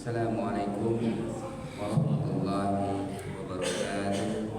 Assalamualaikum warahmatullahi wabarakatuh.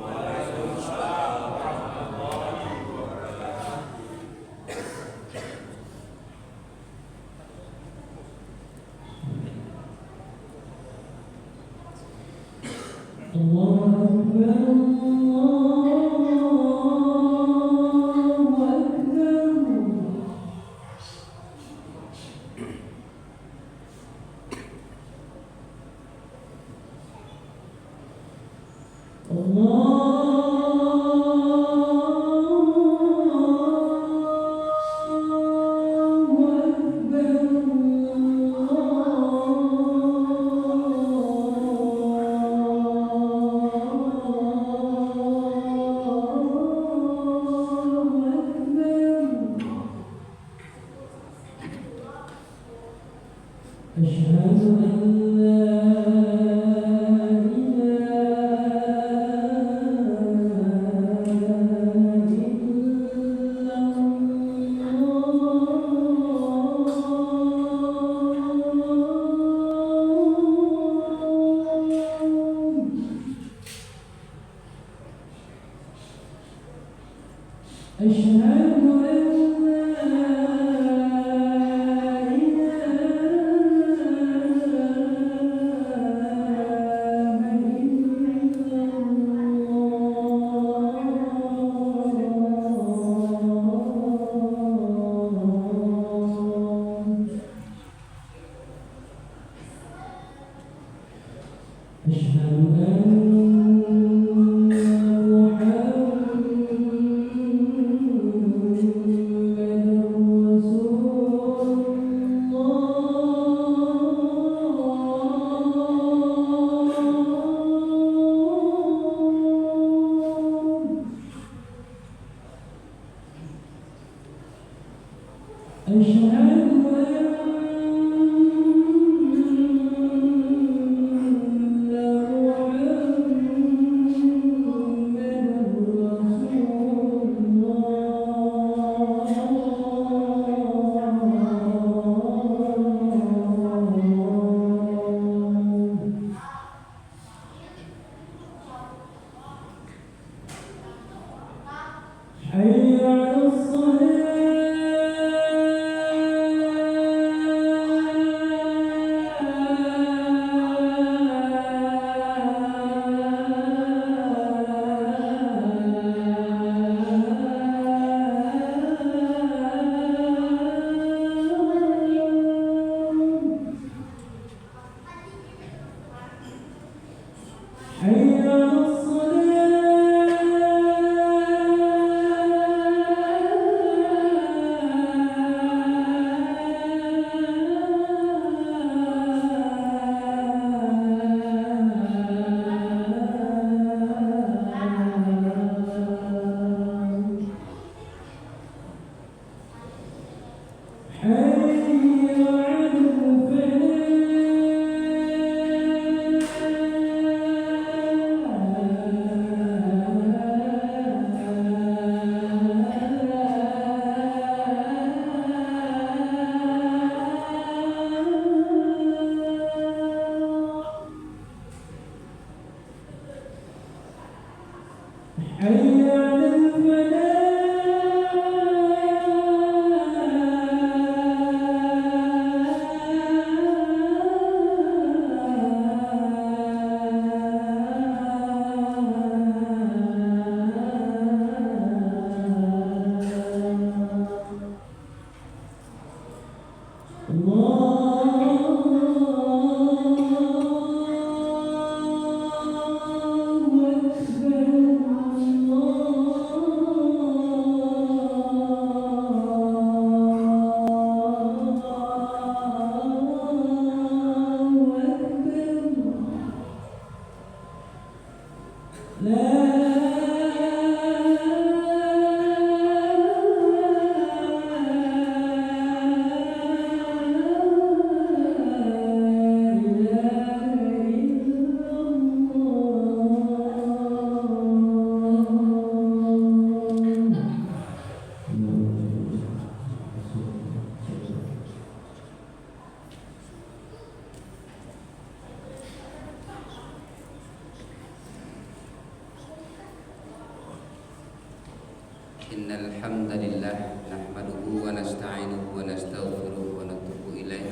إن الحمد لله نحمده ونستعينه ونستغفره ونتوب إليه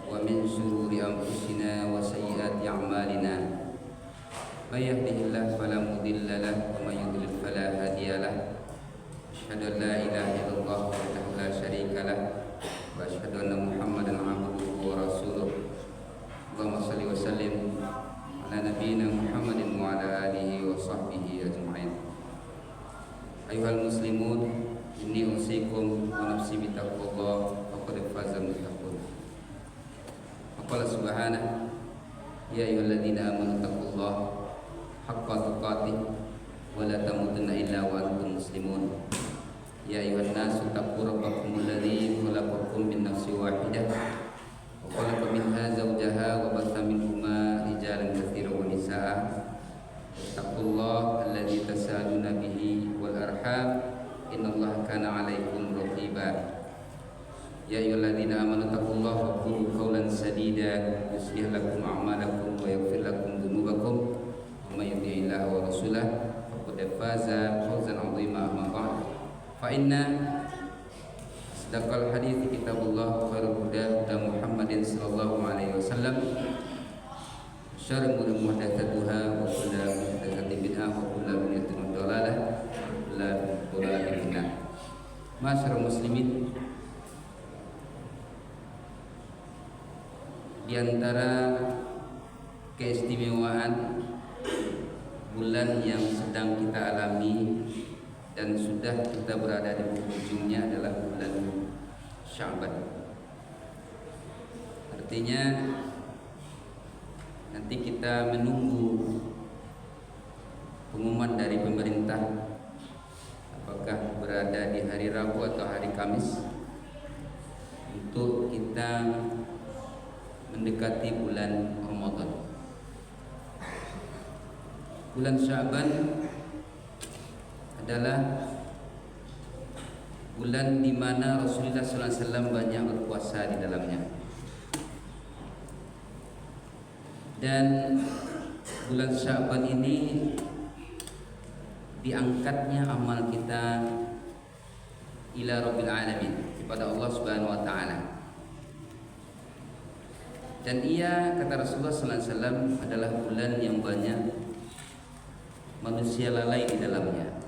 ومن شرور أنفسنا وسيئات أعمالنا من يهده الله فلا مضل له ومن يضلل فلا هادي له أشهد أن لا إله إلا الله وحده لا شريك له وأشهد أن محمدا عبده ورسوله اللهم صل وسلم على نبينا محمد وعلى آله وصحبه أجمعين أيها المسلمون إني أوصيكم ونفسي بتقوى الله فقد فاز المتقون وقال سبحانه يا أيها الذين آمنوا اتقوا الله حق تقاته ولا تموتن إلا وأنتم مسلمون يا أيها الناس اتقوا ربكم الذي خلقكم من نفس واحدة وخلق منها زوجها وبث منهما رجالا كثيرا ونساء اتقوا الله الذي تساءلون به والأرحام إن الله كان عليكم رقيبا يا أيها الذين آمنوا اتقوا الله وقولوا قولا سديدا يصلح لكم أعمالكم ويغفر لكم ذنوبكم ومن يطع الله ورسوله فقد فاز فوزا عظيما أما بعد فإن أصدق الحديث كتاب الله وخير الهدى هدى محمد صلى الله عليه وسلم شر الأمور محدثاتها وكل محدثة بدعة وكل بدعة ضلالة وكل ضلالة في النار. Masyarul muslimin, di antara keistimewaan bulan yang sedang kita alami dan sudah kita berada di ujungnya adalah bulan Sya'ban. Artinya nanti kita menunggu pengumuman dari pemerintah apakah berada di hari Rabu atau hari Kamis untuk kita mendekati bulan Ramadan. Bulan Sya'ban adalah bulan di mana Rasulullah SAW banyak berpuasa di dalamnya. Dan bulan Sya'ban ini diangkatnya amal kita ila Rabbil Alamin, kepada Allah Subhanahu wa taala. Dan ia, kata Rasulullah SAW, adalah bulan yang banyak manusia lalai di dalamnya.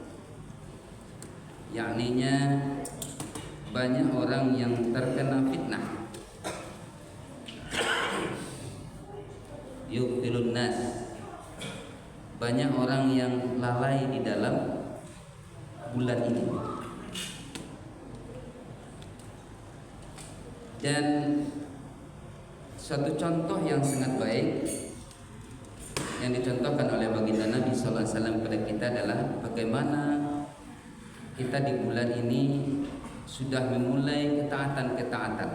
Yakninya banyak orang yang terkena fitnah, yubtilun nas, banyak orang yang lalai di dalam bulan ini. Dan suatu contoh yang sangat baik yang dicontohkan oleh baginda Nabi sallallahu alaihi wasallam kepada kita adalah bagaimana kita di bulan ini sudah memulai ketaatan-ketaatan,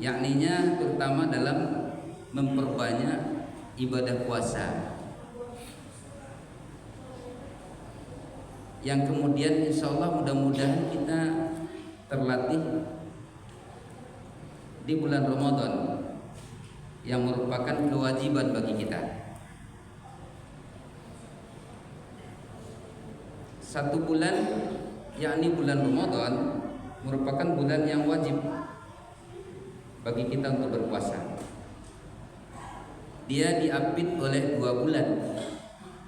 yakninya terutama dalam memperbanyak ibadah puasa, yang kemudian insya Allah mudah-mudahan kita terlatih di bulan Ramadan yang merupakan kewajiban bagi kita. Satu bulan, yakni bulan Ramadan, merupakan bulan yang wajib bagi kita untuk berpuasa. Dia diapit oleh 2 bulan,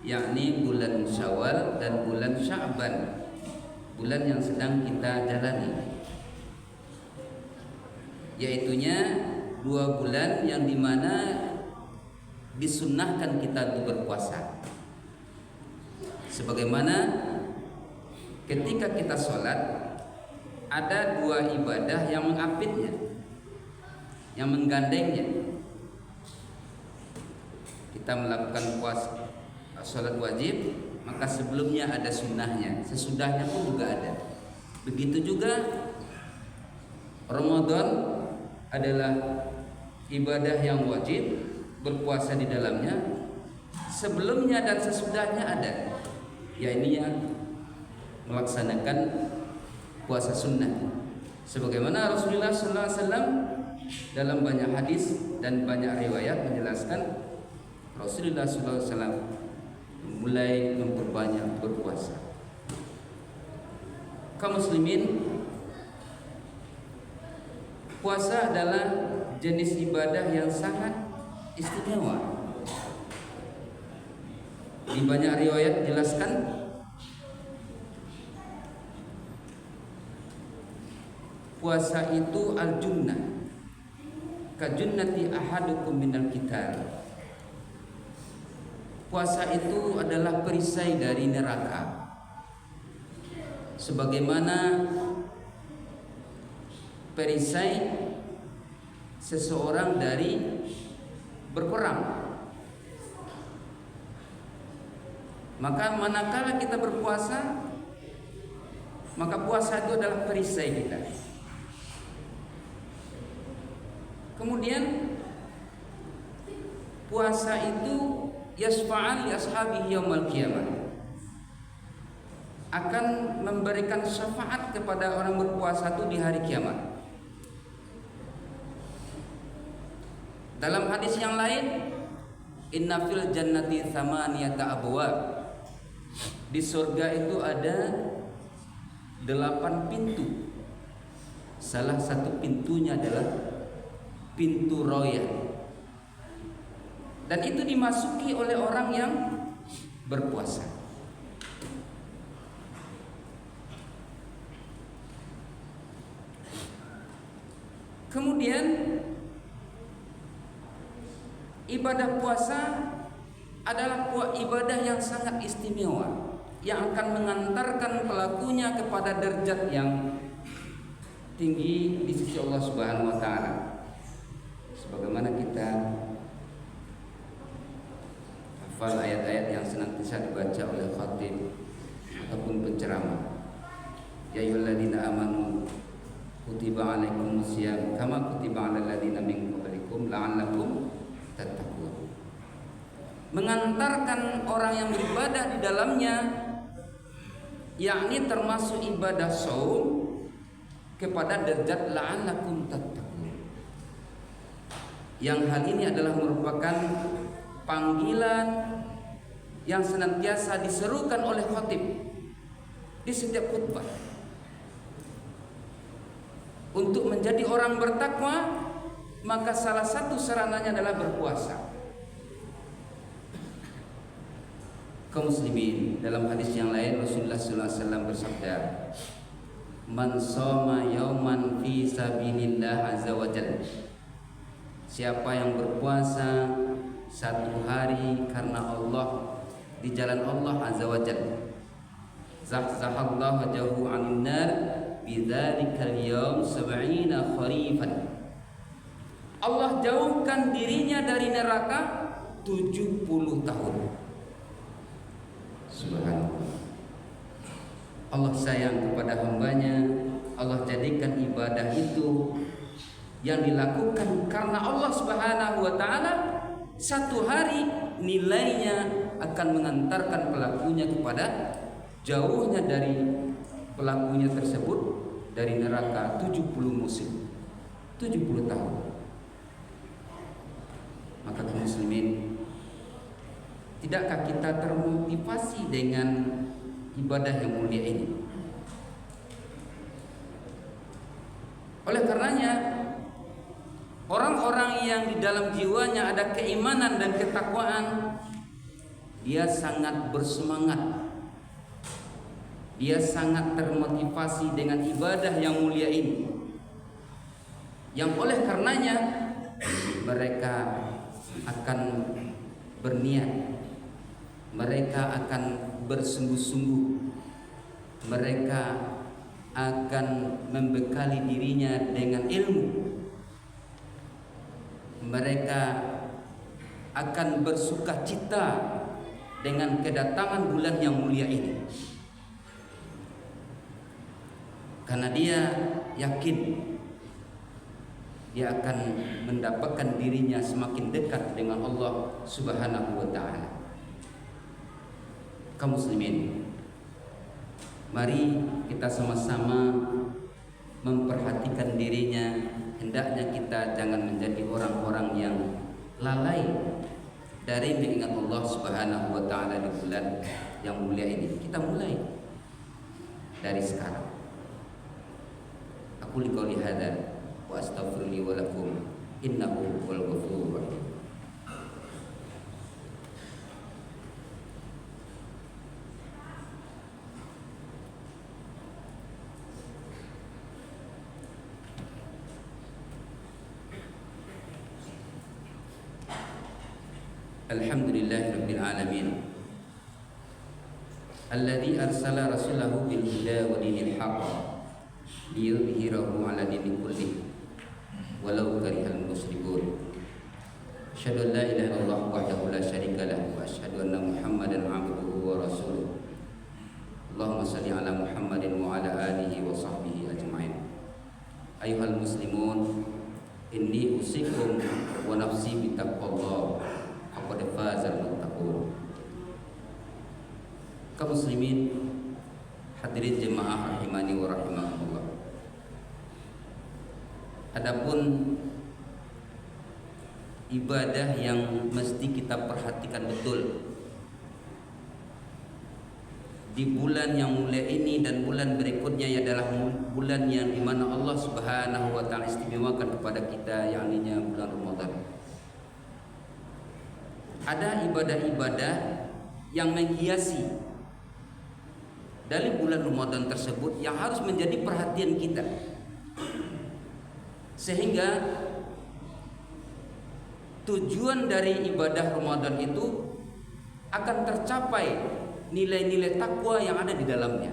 yakni bulan Syawal dan bulan Sya'ban, bulan yang sedang kita jalani, yaitunya 2 bulan yang dimana disunnahkan kita untuk berpuasa. Sebagaimana ketika kita sholat, ada 2 ibadah yang mengapitnya, yang menggandengnya. Kita melakukan puasa sholat wajib, maka sebelumnya ada sunnahnya, sesudahnya pun juga ada. Begitu juga Ramadan adalah ibadah yang wajib, berpuasa di dalamnya, sebelumnya dan sesudahnya ada, yakni melaksanakan puasa sunnah. Sebagaimana Rasulullah SAW dalam banyak hadis dan banyak riwayat menjelaskan, Rasulullah SAW mulai memperbanyak berpuasa. Kaum muslimin, puasa adalah jenis ibadah yang sangat istimewa. Di banyak riwayat jelaskan puasa itu al-junnah, kajunnati ahadukum minal qital. Puasa itu adalah perisai dari neraka, sebagaimana perisai seseorang dari berperang. Maka manakala kita berpuasa, maka puasa itu adalah perisai kita. Kemudian puasa itu yasfa'an li ashabihi yaumal qiyamah, akan memberikan syafaat kepada orang berpuasa itu di hari kiamat. Dalam hadis yang lain, inna fil jannati thamaniyata abwab, di surga itu ada 8 pintu. Salah satu pintunya adalah pintu royan, dan itu dimasuki oleh orang yang berpuasa. Kemudian ibadah puasa adalah ibadah yang sangat istimewa, yang akan mengantarkan pelakunya kepada derajat yang tinggi di sisi Allah Subhanahu wa taala. Sebagaimana kita hafal ayat-ayat yang senantiasa dibaca oleh khatib ataupun penceramah. Ya ayyuhalladzina amanu kutiba alaikumusiyam kama kutiba alal ladzina min qablikum la'allakum tattaqun. Mengantarkan orang yang beribadah di dalamnya, yakni termasuk ibadah shaum, kepada derajat la'allakum tattaqun. Yang hal ini adalah merupakan panggilan yang senantiasa diserukan oleh khatib di setiap khutbah. Untuk menjadi orang bertakwa, maka salah satu sarananya adalah berpuasa. Kaum muslimin, dalam hadis yang lain Rasulullah SAW bersabda, man shoma yauman fi sabilillah azza wa jalla, siapa yang berpuasa satu hari karena Allah, di jalan Allah azza wa jalla, zahzahallahu wajhahu 'anil nar bidzalikal yaum 70 kharifan. Allah jauhkan dirinya dari neraka 70 tahun. Subhanallah. Allah sayang kepada hambanya. Allah jadikan ibadah itu yang dilakukan karena Allah Subhanahu wa taala, satu hari nilainya akan mengantarkan pelakunya kepada jauhnya dari pelakunya tersebut dari neraka 70 musim, 70 tahun. Maka kaum muslimin, tidakkah kita termotivasi dengan ibadah yang mulia ini? Oleh karenanya, orang-orang yang di dalam jiwanya ada keimanan dan ketakwaan, dia sangat bersemangat, dia sangat termotivasi dengan ibadah yang mulia ini, yang oleh karenanya mereka akan berniat, mereka akan bersungguh-sungguh, mereka akan membekali dirinya dengan ilmu, mereka akan bersukacita dengan kedatangan bulan yang mulia ini, karena dia yakin dia akan mendapatkan dirinya semakin dekat dengan Allah Subhanahu wa taala. Kaum muslimin, mari kita sama-sama memperhatikan dirinya. Hendaknya kita jangan menjadi orang-orang yang lalai dari mengingat Allah Subhanahu wa taala di bulan yang mulia ini. Kita mulai dari sekarang. Aku liqauli hadza wa astaghfirullahi wa lakum innahu huwal ghafurur rahim. Alhamdulillahirabbil alamin. Alladzi arsala rasulahu bil huda wa dinil haqq liyudhhirahu 'ala dini kullih walau karihal musyrikun. Asyhadu an la ilaha illallah wahdahu la syarika lahu wa asyhadu anna Muhammadan 'abduhu wa rasuluh. Allahumma shalli 'ala Muhammadin wa 'ala alihi wa sahbihi ajma'in. Ayyuhal muslimun, inni usikum wa nafsi bi taqwallah. Qad fazal muttaqun. Kaum muslimin, hadirin jemaah rahimani wa rahimakumullah. Adapun ibadah yang mesti kita perhatikan betul di bulan yang mulia ini dan bulan berikutnya adalah bulan yang dimana Allah Subhanahu wa taala istimewakan kepada kita, yakni bulan Ramadan. Ada ibadah-ibadah yang menghiasi dari bulan Ramadan tersebut yang harus menjadi perhatian kita, sehingga tujuan dari ibadah Ramadan itu akan tercapai nilai-nilai takwa yang ada di dalamnya.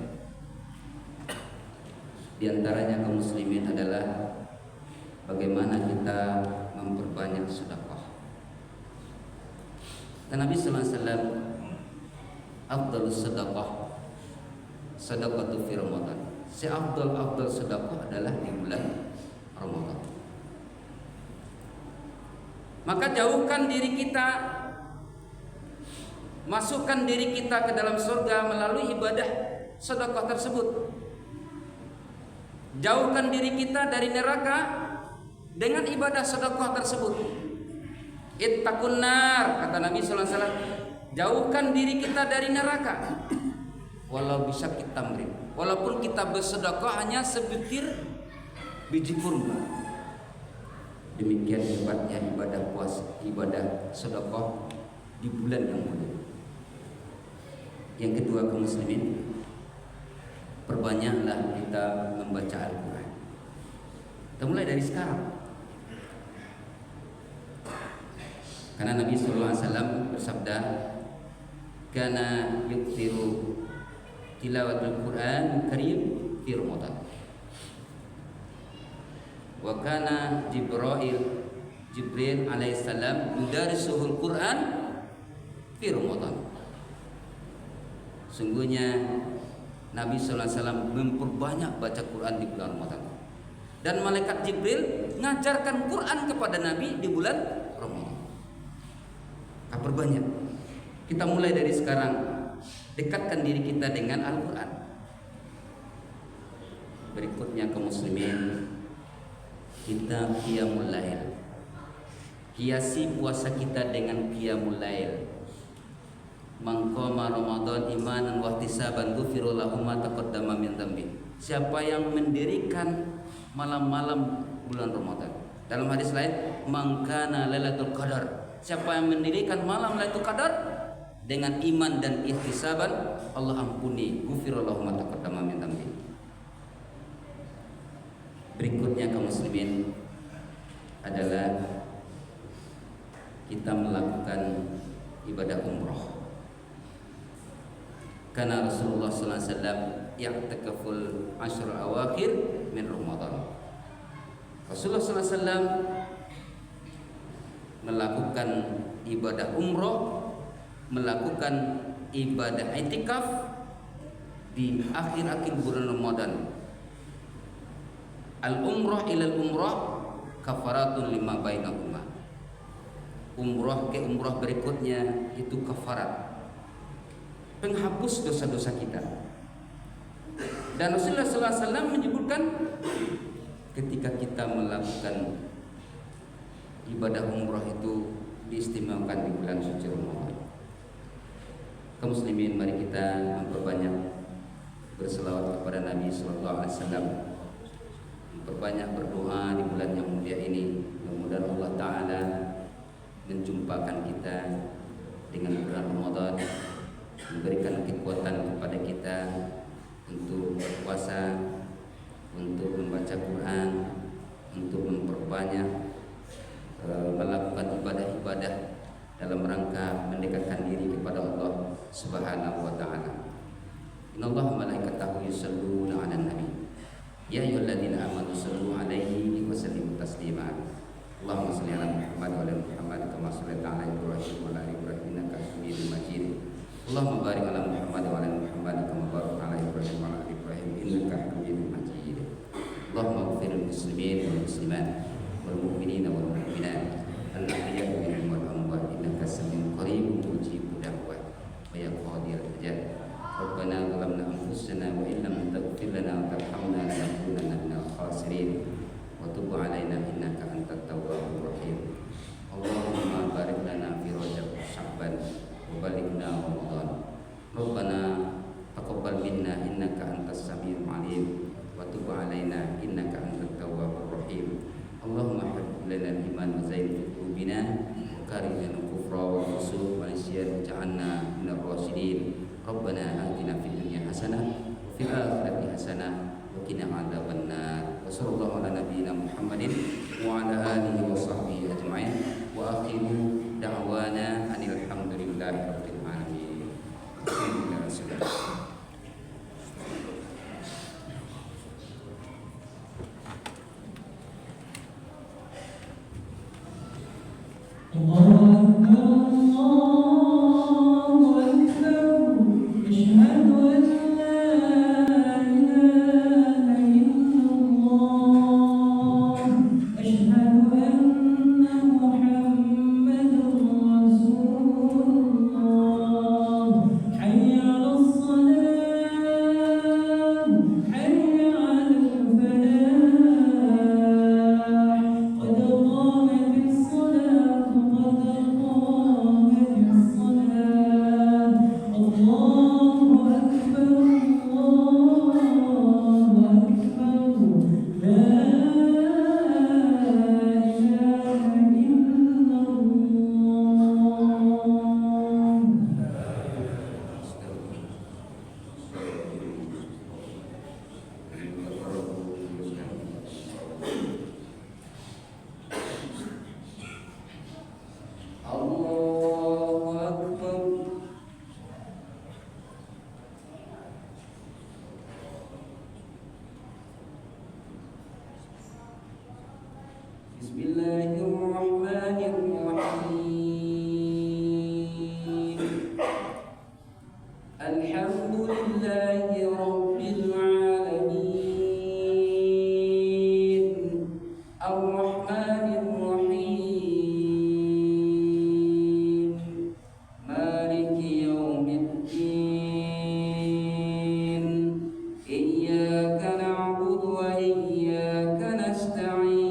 Di antaranya kaum muslimin adalah bagaimana kita memperbanyak sedekah. Dan Nabi sallallahu alaihi wasallam, afdhalus sedekah sedekatu fi Ramadan. Seafdal sedekah adalah di bulan Ramadan. Maka jauhkan diri kita, masukkan diri kita ke dalam surga melalui ibadah sedekah tersebut. Jauhkan diri kita dari neraka dengan ibadah sedekah tersebut. Ittaqun nar, kata Nabi sallallahu alaihi wasallam, jauhkan diri kita dari neraka. Walau bisa kita tamrin, walaupun kita bersedekah hanya sebutir biji kurma. Demikian hebatnya ibadah puasa, ibadah sedekah di bulan yang mulia. Yang kedua, kaum muslimin, perbanyaklah kita membaca Al-Quran. Kita mulai dari sekarang. Karena Nabi sallallahu alaihi wasallam bersabda, "Kana yukthiru tilawatul Quran karim fi Ramadan." Wa kana Jibril alaihissalam yudarisuhul Quran fi Ramadan. Sungguhnya Nabi sallallahu alaihi wasallam memperbanyak baca Quran di bulan Ramadan. Dan malaikat Jibril mengajarkan Quran kepada Nabi di bulan Ramadan. Perbanyak. Kita mulai dari sekarang, dekatkan diri kita dengan Al-Quran. Berikutnya kaum muslimin, kita qiyamul lail. Hiasi puasa kita dengan qiyamul lail. Man qama Ramadan imanan wa ihtisaban ghufira lahu ma taqaddama min dhanbi. Siapa yang mendirikan malam-malam bulan Ramadan. Dalam hadis lain, man kana lailatul qadar. Siapa yang mendirikan malam Lailatul Qadar dengan iman dan ihtisaban, Allah ampuni, ghufirallahu ma taqaddama min dhanbi. Berikutnya kaum muslimin adalah kita melakukan ibadah umroh. Karena Rasulullah sallallahu alaihi wasallam ya'takaful ashr awakhir min Ramadan. Rasulullah sallallahu alaihi wasallam melakukan ibadah umroh, melakukan ibadah i'tikaf di akhir-akhir bulan Ramadan. Al-umrah ilal umrah kafaratun lima bainahuma. Umrah ke umrah berikutnya itu kafarat, penghapus dosa-dosa kita. Dan Rasulullah SAW menyebutkan ketika kita melakukan ibadah umrah itu diistimewakan di bulan suci Ramadan. Kaum muslimin, mari kita memperbanyak berselawat kepada Nabi sallallahu alaihi wasallam, memperbanyak berdoa di bulan yang mulia ini. Mudah-mudahan Allah taala menjumpakan kita dengan bulan Ramadan, memberikan kekuatan kepada kita untuk berpuasa, untuk membaca Quran, untuk memperbanyak melakukan ibadah-ibadah dalam rangka mendekatkan diri kepada Allah Subhanahu wa taala. Innallaha wa malaikatahu yusholluna 'alan nabi. Ya ayyuhalladzina amanu shollu 'alaihi wa sallimu taslima. Allahumma shalli 'ala Muhammad wa 'ala Muhammad kama shallaita 'ala Ibrahim wa 'ala Ibrahim innaka Hamidum Majid. Allahumma barik 'ala Muhammad wa 'ala Muhammad kama barakta 'ala Ibrahim wa 'ala Ibrahim innaka Hamidum Majid. Allahumma ighfir lil muslimin wal muslimat wal mu'minina wal mu'minat al-ahya'i minhum wal amwat innaka samii'un qariibun mujibud da'wat wa ya qadiyal hajat. Rabbana zalamna anfusana wa illam taghfir lana wa tarhamna lanakunanna minal khasirin wa tub 'alaina innaka antat tawwabur rahim. Allahumma barik lana fi Rajab wa Sya'ban wa balighna Ramadan. Rabbana taqabbal minna innaka antas samiul 'alim wa tub 'alaina innaka antat tawwabur rahim. Allahumma habbib lana al-iman wa zayyinhu fi qulubina wa karih lana al-kufra wal fusuq wal 'isyan waj'alna minal rasyidin. Rabbana atina fid dunya hasanah wa fil akhirati hasanah wa qina adzabannar. Wa sallallahu ala nabiyyina Muhammadin wa ala alihi wa sahbihi ajma'in. Wa akhiru da'wana anil hamdulillahi rabbil alamin. Iyyaka na'budu wa iyyaka nasta'in.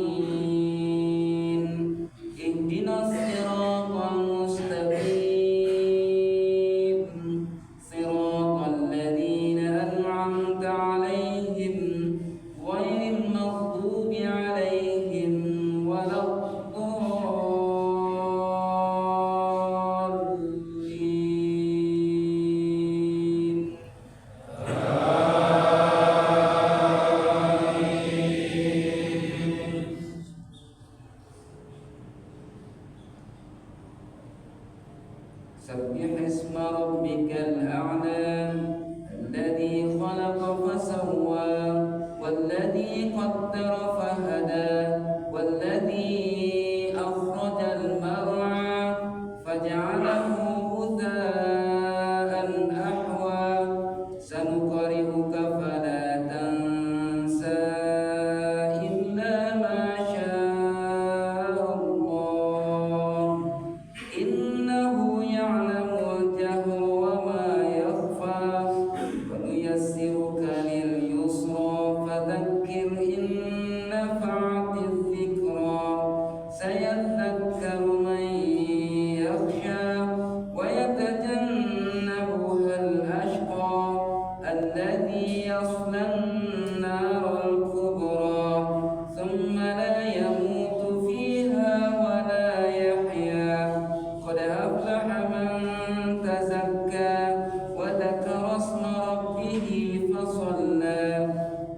ربه فصلى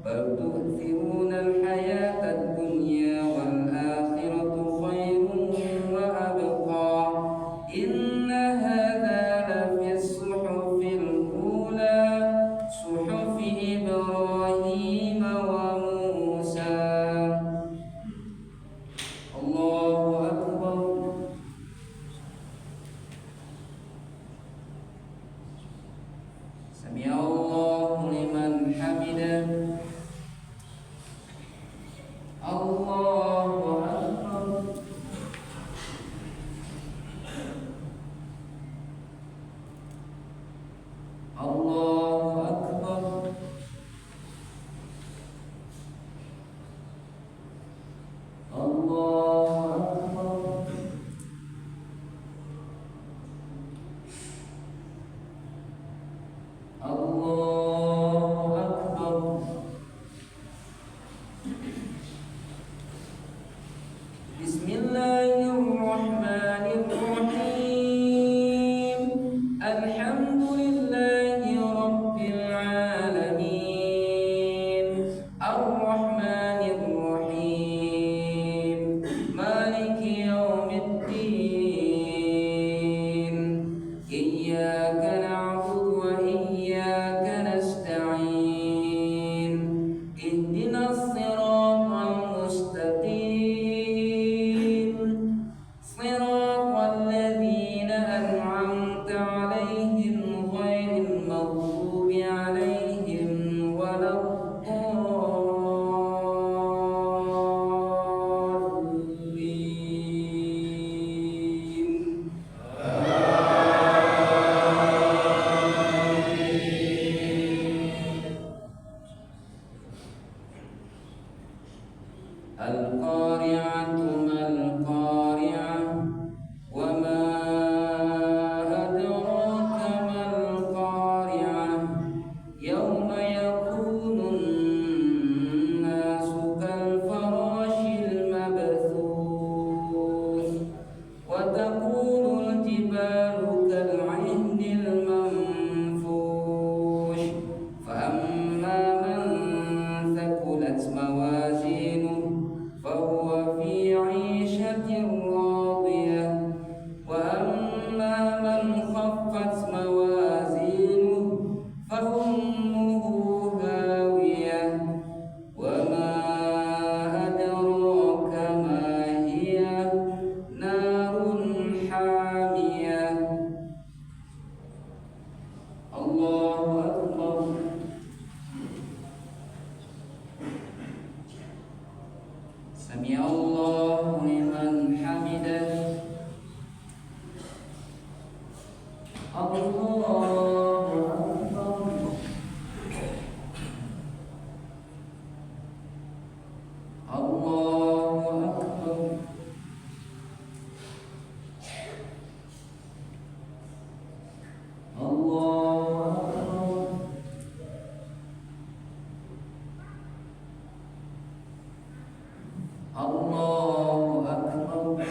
بل تؤثرون الحياة الدنيا والآخرة خير وأبقى إن هذا لفي الصحف الأولى صحف إبراهيم وموسى. الله أكبر. سمع الله لمن حمده. الله أكبر. الله أكبر. الله أكبر. الله أكبر. بسم الله الرحمن الرحيم. الحمد لله رب العالمين الرحمن الرحيم مالك يوم الدين إياك نعبد وإياك نستعين اهدنا الصراط المستقيم صراط الذين أنعمت عليهم غير المغضوب عليهم ولا الضالين. القارعة ما القارعة وما أدراك ما القارعة يوم يكون الناس كالفراش المبثوث وتكون الجبال كالعهن المنفوش فأما من ثقلت موازينه فهو في عيشة راضية وأما من خفت موازينه فأمه هاوية وما أدراك ما هي نار حامية. الله أكبر. سمع الله لمن حمده. الله أكبر. الله أكبر. الله أكبر. الله أكبر.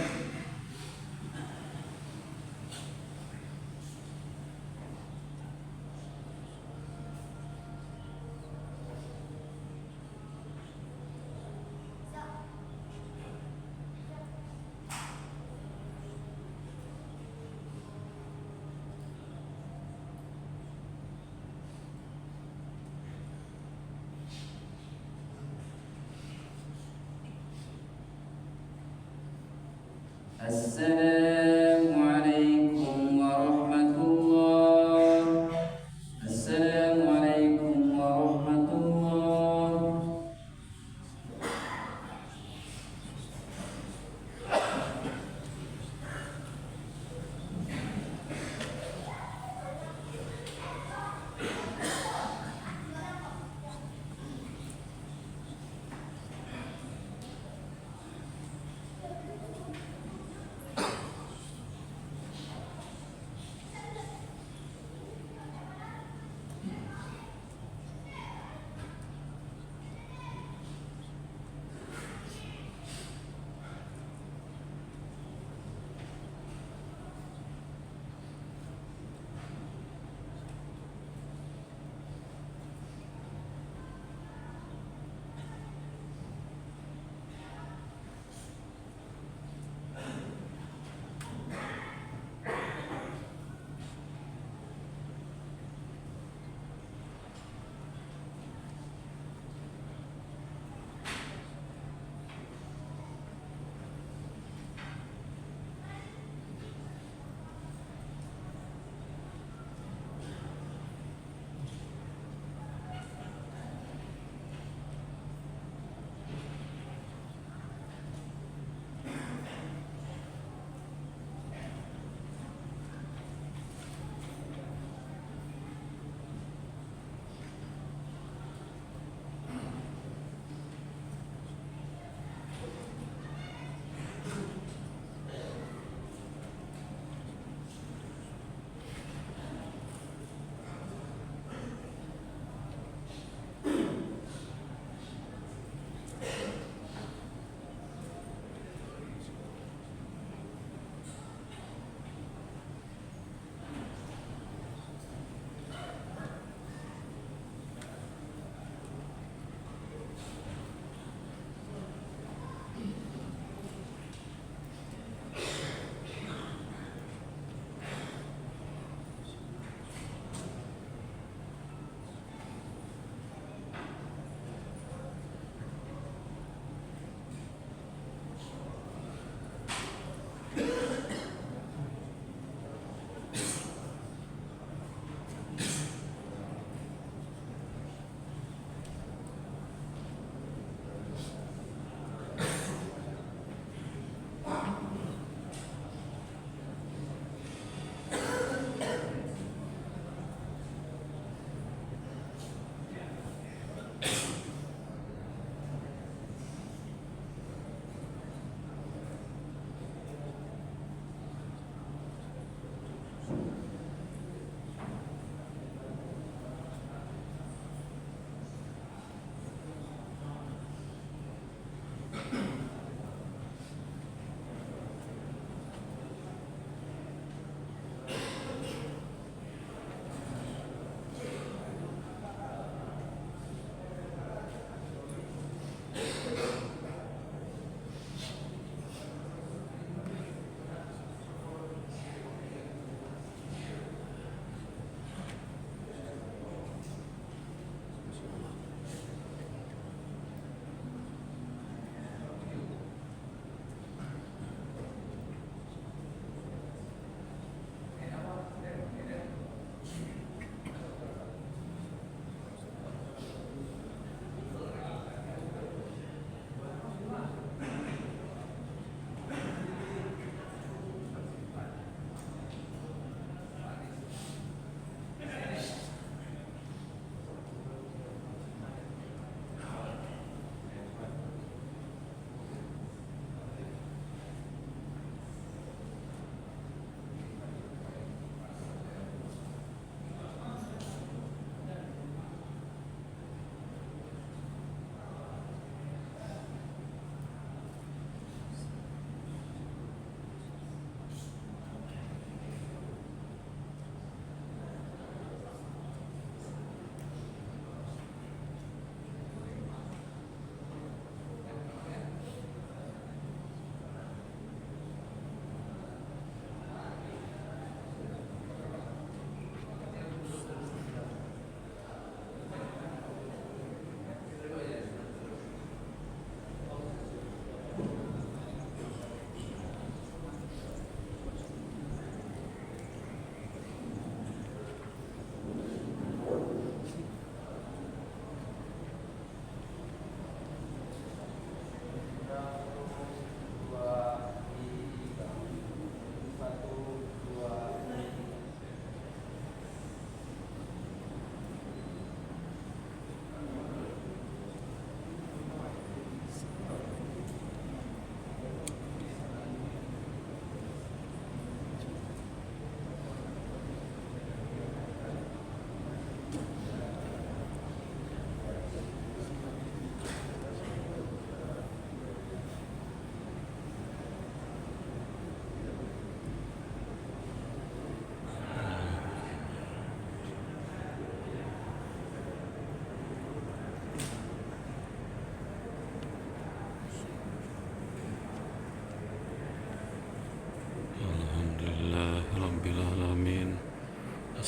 السلام عليكم ورحمة الله. السلام عليكم ورحمة الله.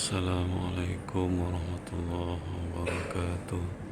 Assalamualaikum warahmatullahi wabarakatuh.